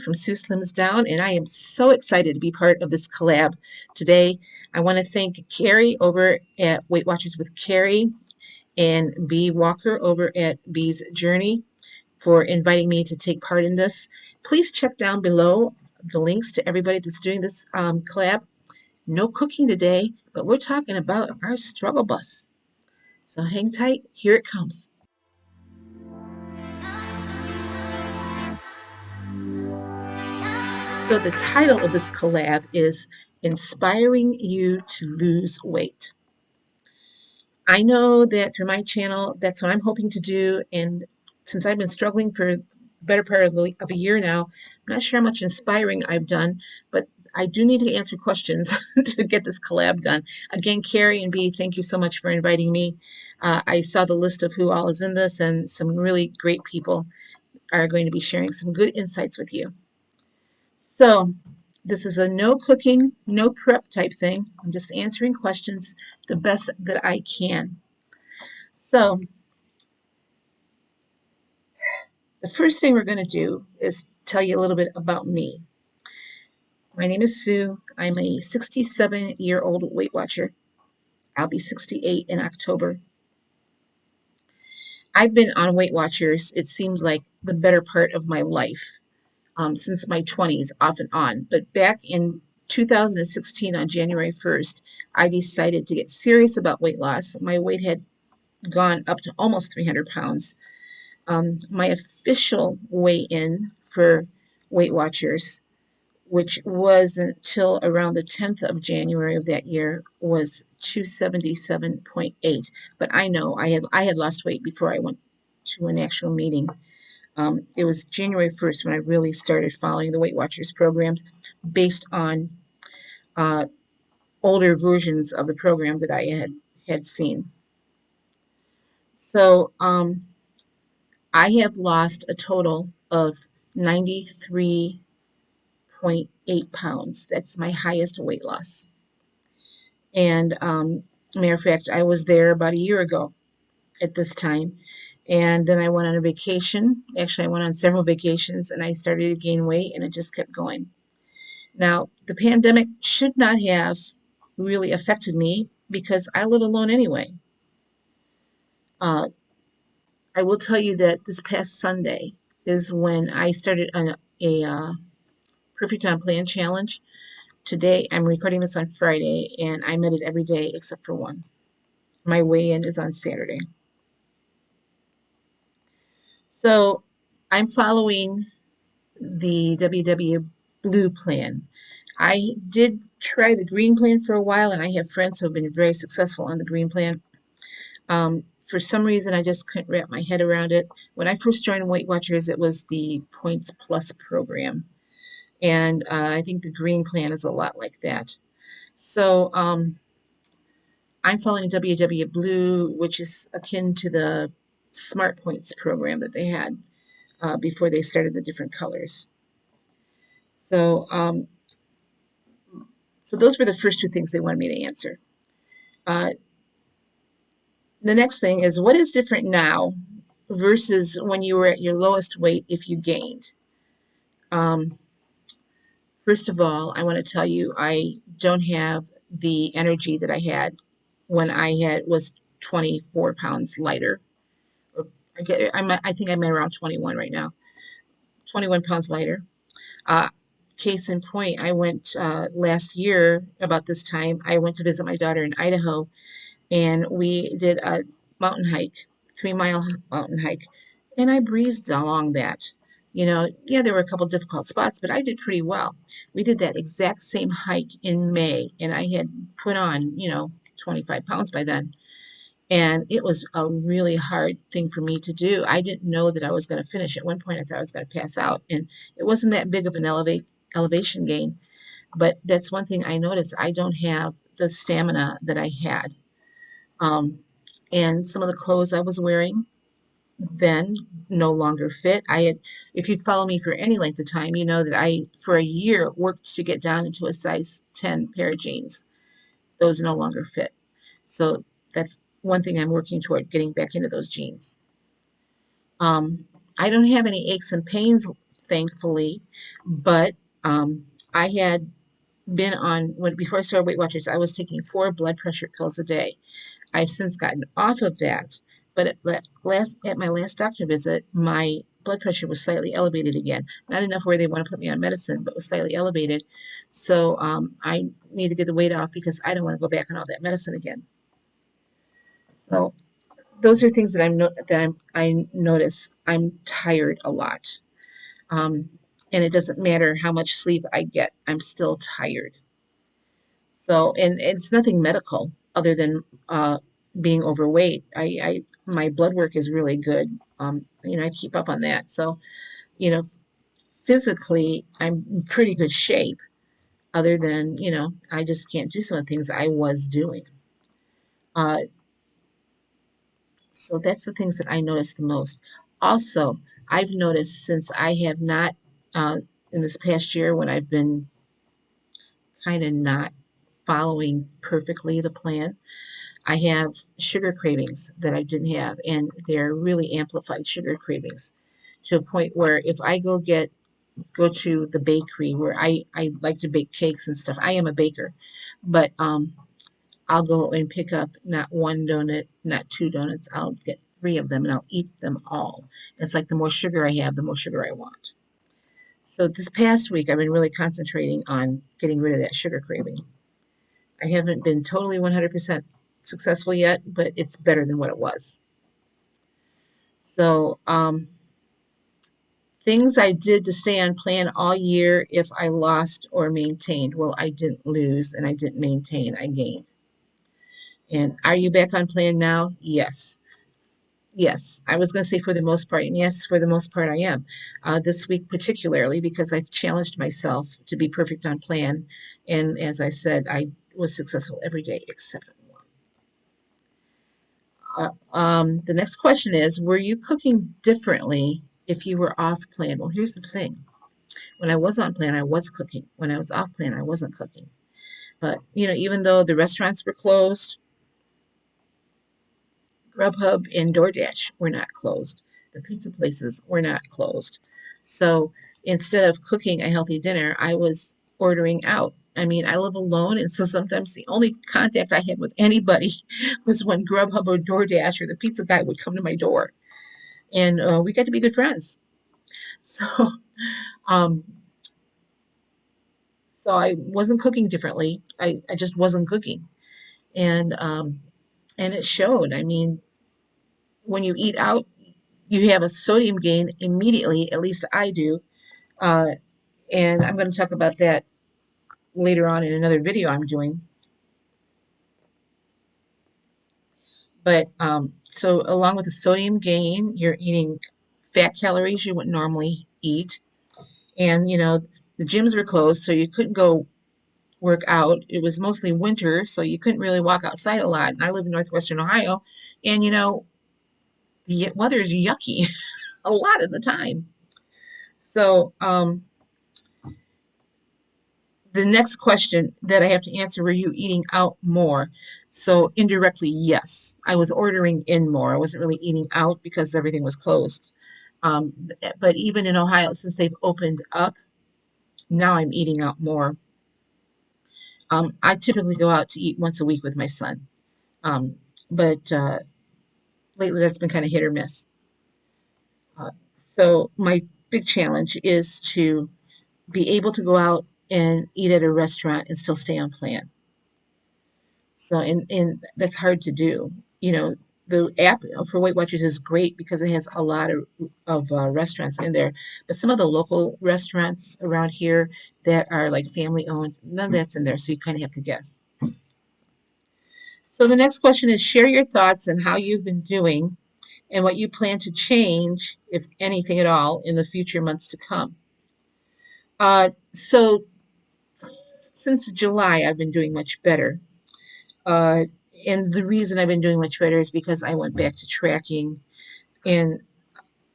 from sueslimsdown, and I am so excited to be part of this collab today. I want to thank Carrie over at Weight Watchers with Carrie and B Walker over at B's Journey for inviting me to take part in this. Please check down below the links to everybody that's doing this collab. No cooking today, but we're talking about our struggle bus. So hang tight, here it comes. So the title of this collab is Inspiring You to Lose Weight. I know that through my channel, that's what I'm hoping to do. And since I've been struggling for the better part of a year now, I'm not sure how much inspiring I've done, but I do need to answer questions to get this collab done. Again, Carrie and B, thank you so much for inviting me. I saw the list of who all is in this, and some really great people are going to be sharing some good insights with you. So this is a no cooking, no prep type thing. I'm just answering questions the best that I can. So the first thing we're going to do is tell you a little bit about me. My name is Sue. I'm a 67-year-old Weight Watcher. I'll be 68 in October. I've been on Weight Watchers, it seems like, the better part of my life, since my 20s, off and on. But back in 2016, on January 1st, I decided to get serious about weight loss. My weight had gone up to almost 300 pounds. My official weigh-in for Weight Watchers, which was until around the 10th of January of that year, was 277.8. But I know I had lost weight before I went to an actual meeting. It was January 1st when I really started following the Weight Watchers programs based on older versions of the program that I had seen. So I have lost a total of 93.8 pounds. That's my highest weight loss. And matter of fact, I was there about a year ago at this time. And then I went on a vacation. Actually, I went on several vacations, and I started to gain weight, and it just kept going. Now, the pandemic should not have really affected me because I live alone anyway. I will tell you that this past Sunday is when I started on a Perfect on Plan challenge. Today, I'm recording this on Friday, and I met it every day except for one. My weigh-in is on Saturday. So I'm following the WW Blue plan. I did try the green plan for a while, and I have friends who have been very successful on the green plan. For some reason, I just couldn't wrap my head around it. When I first joined Weight Watchers, it was the Points Plus program. And I think the green plan is a lot like that. So I'm following WW Blue, which is akin to the Smart Points program that they had before they started the different colors. So, so those were the first two things they wanted me to answer. The next thing is, what is different now versus when you were at your lowest weight if you gained? First of all, I want to tell you I don't have the energy that I had when I was 24 pounds lighter. I think I'm at around 21 right now. 21 pounds lighter. Case in point, I went last year about this time. I went to visit my daughter in Idaho, and we did a mountain hike, 3-mile mountain hike, and I breezed along that. You know, yeah, there were a couple difficult spots, but I did pretty well. We did that exact same hike in May, and I had put on, 25 pounds by then. And it was a really hard thing for me to do. I didn't know that I was going to finish. At one point, I thought I was going to pass out, and it wasn't that big of an elevation gain. But that's one thing I noticed. I don't have the stamina that I had. And some of the clothes I was wearing then no longer fit. If you follow me for any length of time, you know that I, for a year, worked to get down into a size 10 pair of jeans. Those no longer fit. So that's one thing I'm working toward, getting back into those jeans. I don't have any aches and pains, thankfully. But I had been on, when before I started Weight Watchers, I was taking 4 blood pressure pills a day. I've since gotten off of that, but at my last doctor visit, my blood pressure was slightly elevated again. Not enough where they want to put me on medicine, but was slightly elevated. So I need to get the weight off because I don't want to go back on all that medicine again. So those are things that I notice. I'm tired a lot, um, and it doesn't matter how much sleep I get. I'm still tired. So, and it's nothing medical other than being overweight. My blood work is really good. I keep up on that. So, you know, physically, I'm in pretty good shape. Other than, I just can't do some of the things I was doing. Uh, so that's the things that I notice the most. Also, I've noticed since I have not, in this past year when I've been kind of not following perfectly the plan, I have sugar cravings that I didn't have, and they're really amplified sugar cravings to a point where if I go to the bakery where I like to bake cakes and stuff. I am a baker, but I'll go and pick up not one donut, not 2 donuts. I'll get 3 of them and I'll eat them all. It's like the more sugar I have, the more sugar I want. So this past week, I've been really concentrating on getting rid of that sugar craving. I haven't been totally 100% successful yet, but it's better than what it was. So, things I did to stay on plan all year if I lost or maintained. Well, I didn't lose and I didn't maintain, I gained. And are you back on plan now? Yes. Yes, I was going to say for the most part, and yes, for the most part, I am. This week, particularly, because I've challenged myself to be perfect on plan. And as I said, I was successful every day except one. The next question is, were you cooking differently if you were off plan? Well, here's the thing. When I was on plan, I was cooking. When I was off plan, I wasn't cooking. But, even though the restaurants were closed, Grubhub and DoorDash were not closed. The pizza places were not closed. So instead of cooking a healthy dinner, I was ordering out. I mean, I live alone, and so sometimes the only contact I had with anybody was when Grubhub or DoorDash or the pizza guy would come to my door, and we got to be good friends. So, um, so I wasn't cooking differently. I just wasn't cooking, and and it showed. I mean, when you eat out, you have a sodium gain immediately. At least I do, uh, and I'm going to talk about that later on in another video I'm doing. But so along with the sodium gain, you're eating fat calories you wouldn't normally eat, and the gyms were closed, so you couldn't go work out. It was mostly winter, so you couldn't really walk outside a lot. And I live in northwestern Ohio, and the weather is yucky a lot of the time. So the next question that I have to answer, were you eating out more? So indirectly, yes. I was ordering in more. I wasn't really eating out because everything was closed. But even in Ohio, since they've opened up, now I'm eating out more. I typically go out to eat once a week with my son. But lately that's been kind of hit or miss. Uh, so my big challenge is to be able to go out and eat at a restaurant and still stay on plan. So, and that's hard to do. The app for Weight Watchers is great because it has a lot of restaurants in there. But some of the local restaurants around here that are like family owned, none of that's in there. So you kind of have to guess. So the next question is, share your thoughts on how you've been doing and what you plan to change, if anything at all, in the future months to come. So since July, I've been doing much better. Uh, and the reason I've been doing much better is because I went back to tracking, and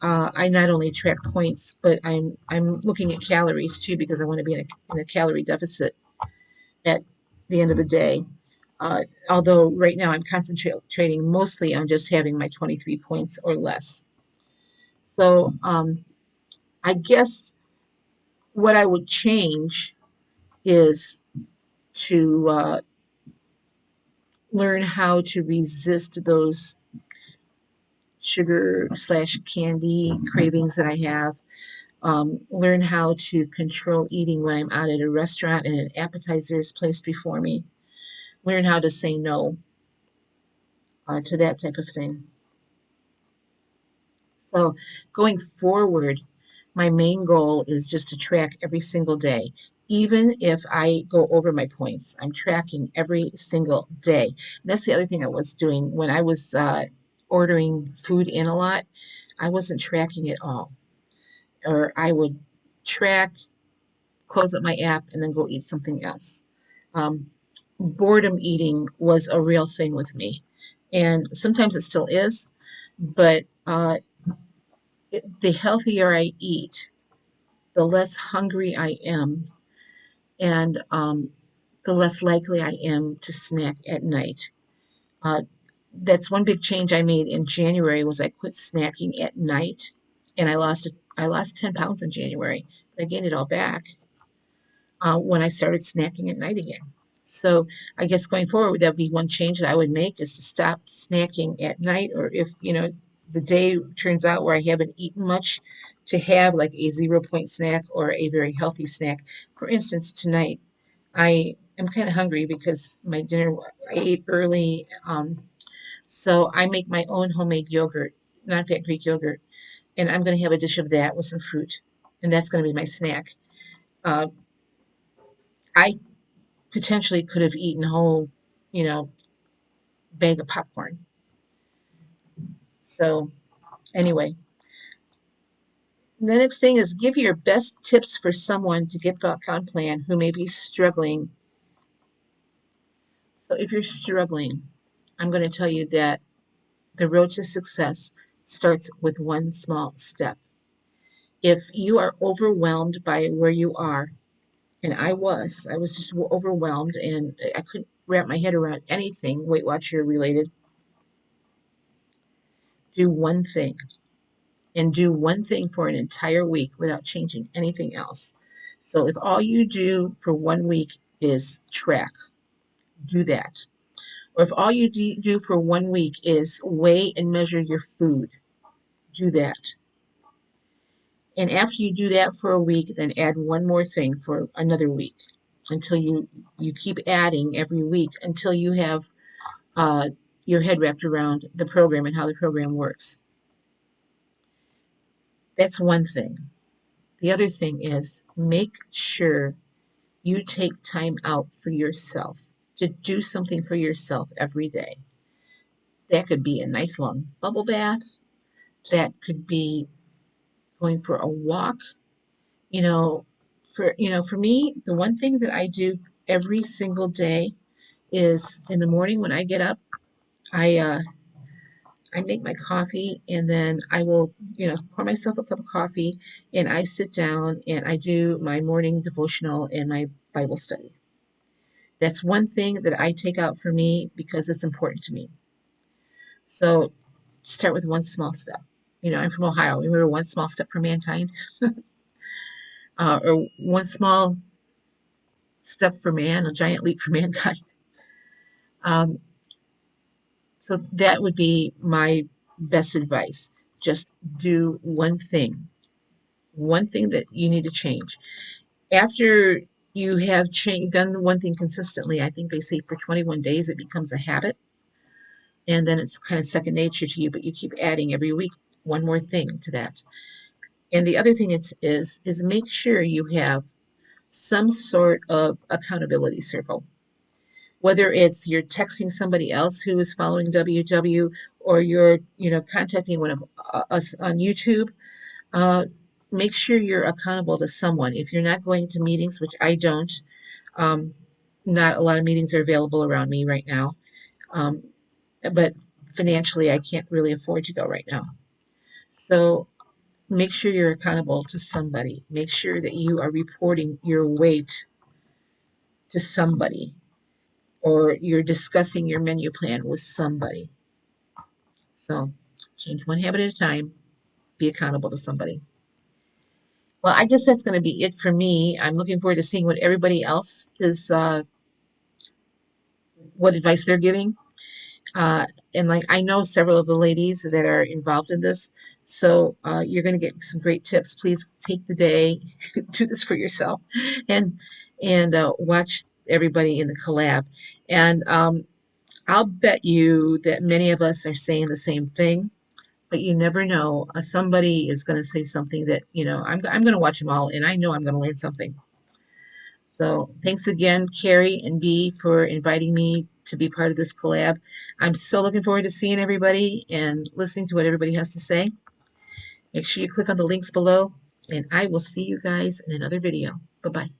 I not only track points, but I'm looking at calories too because I want to be in a calorie deficit at the end of the day. Although right now I'm concentrating mostly on just having my 23 points or less. So I guess what I would change is to learn how to resist those sugar slash candy cravings that I have. Learn how to control eating when I'm out at a restaurant and an appetizer is placed before me. Learn how to say no to that type of thing. So going forward, my main goal is just to track every single day. Even if I go over my points, I'm tracking every single day. And that's the other thing I was doing when I was ordering food in a lot. I wasn't tracking it all. Or I would track, close up my app, and then go eat something else. Um, Boredom eating was a real thing with me. And sometimes it still is, but the healthier I eat, the less hungry I am, and the less likely I am to snack at night. Uh, that's one big change I made in January was I quit snacking at night, and I lost 10 pounds in January. But I gained it all back when I started snacking at night again. So I guess going forward, that'd be one change that I would make is to stop snacking at night, or if the day turns out where I haven't eaten much, to have like a 0 point snack or a very healthy snack. For instance, tonight I am kind of hungry because my dinner I ate early, so I make my own homemade yogurt, non-fat Greek yogurt, and I'm going to have a dish of that with some fruit, and that's going to be my snack. Uh, I potentially could have eaten a whole, you know, bag of popcorn. So anyway, the next thing is give your best tips for someone to get back on plan who may be struggling. So if you're struggling, I'm going to tell you that the road to success starts with one small step. If you are overwhelmed by where you are, and I was just overwhelmed and I couldn't wrap my head around anything Weight Watcher related, do one thing and do one thing for an entire week without changing anything else. So if all you do for one week is track, do that. Or if all you do for one week is weigh and measure your food, do that. And after you do that for a week, then add one more thing for another week until you keep adding every week until you have uh, your head wrapped around the program and how the program works. That's one thing. The other thing is make sure you take time out for yourself to do something for yourself every day. That could be a nice long bubble bath. That could be going for a walk. You know, for me, the one thing that I do every single day is in the morning when I get up, I uh, I make my coffee and then I will, pour myself a cup of coffee and I sit down and I do my morning devotional and my Bible study. That's one thing that I take out for me because it's important to me. So start with one small step. I'm from Ohio. Remember one small step for mankind, or one small step for man, a giant leap for mankind. Um, so that would be my best advice. Just do one thing that you need to change. After you have done one thing consistently, I think they say for 21 days it becomes a habit, and then it's kind of second nature to you, but you keep adding every week one more thing to that. And the other thing is make sure you have some sort of accountability circle. Whether it's you're texting somebody else who is following WW, or you're contacting one of us on YouTube, uh, make sure you're accountable to someone. If you're not going to meetings, which I don't, um, not a lot of meetings are available around me right now, um, but financially, I can't really afford to go right now. So make sure you're accountable to somebody. Make sure that you are reporting your weight to somebody, or you're discussing your menu plan with somebody. So change one habit at a time, be accountable to somebody. Well, I guess that's going to be it for me. I'm looking forward to seeing what everybody else is, what advice they're giving. Uh, and like I know several of the ladies that are involved in this, so you're going to get some great tips. Please take the day, do this for yourself, and watch everybody in the collab. And I'll bet you that many of us are saying the same thing, but you never know. Somebody is going to say something that, I'm going to watch them all, and I know I'm going to learn something. So thanks again, Carrie and Bee, for inviting me to be part of this collab. I'm so looking forward to seeing everybody and listening to what everybody has to say. Make sure you click on the links below, and I will see you guys in another video. Bye bye.